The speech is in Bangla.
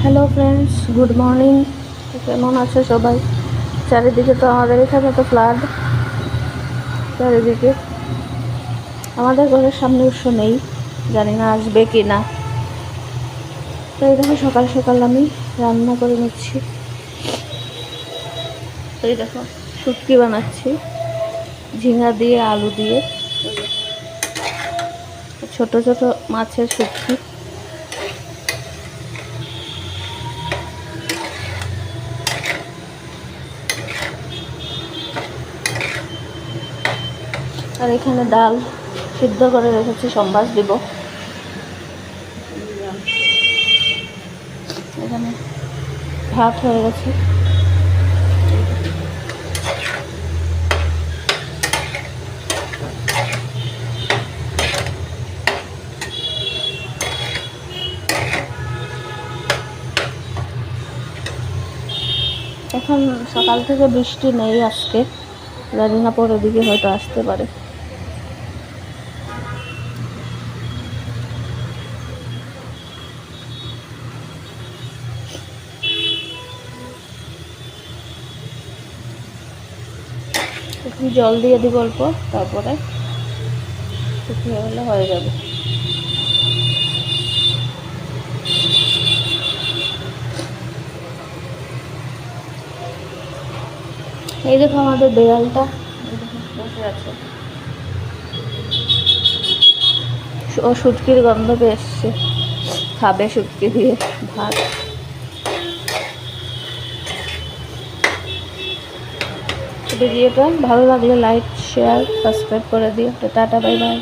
Hello friends, good morning. কেমন আছে সবাই? চারিদিকে তো আমাদের এখানে তো ফ্লাড, চারিদিকে। আমাদের ঘরের সামনে উৎস নেই, জানি না আসবে কি না। তো এই দেখো সকাল সকাল আমি রান্না করে নিচ্ছি। তো এই দেখো শুটকি বানাচ্ছি, ঝিঙা দিয়ে আলু দিয়ে, ছোট ছোট মাছের শুটকি। আর এখানে ডাল সিদ্ধ করে রেখেছি, সম্বাস দিব। এখানে ভাত হয়ে গেছে। এখন সকাল থেকে বৃষ্টি নেই আজকে, জানি না পরের দিকে হয়তো আসতে পারে। একটু জল দিয়ে দিব অল্প, তারপরে শুকিয়ে গেলে হয়ে যাবে। এই দেখো আমাদের বিড়ালটা বসে আছে, ও শুটকির গন্ধ পেয়ে এসছে, খাবে শুটকি দিয়ে ভাত। ভিডিওটা ভালো লাগলে লাইক, শেয়ার, সাবস্ক্রাইব করে দিও। Tata, bye bye.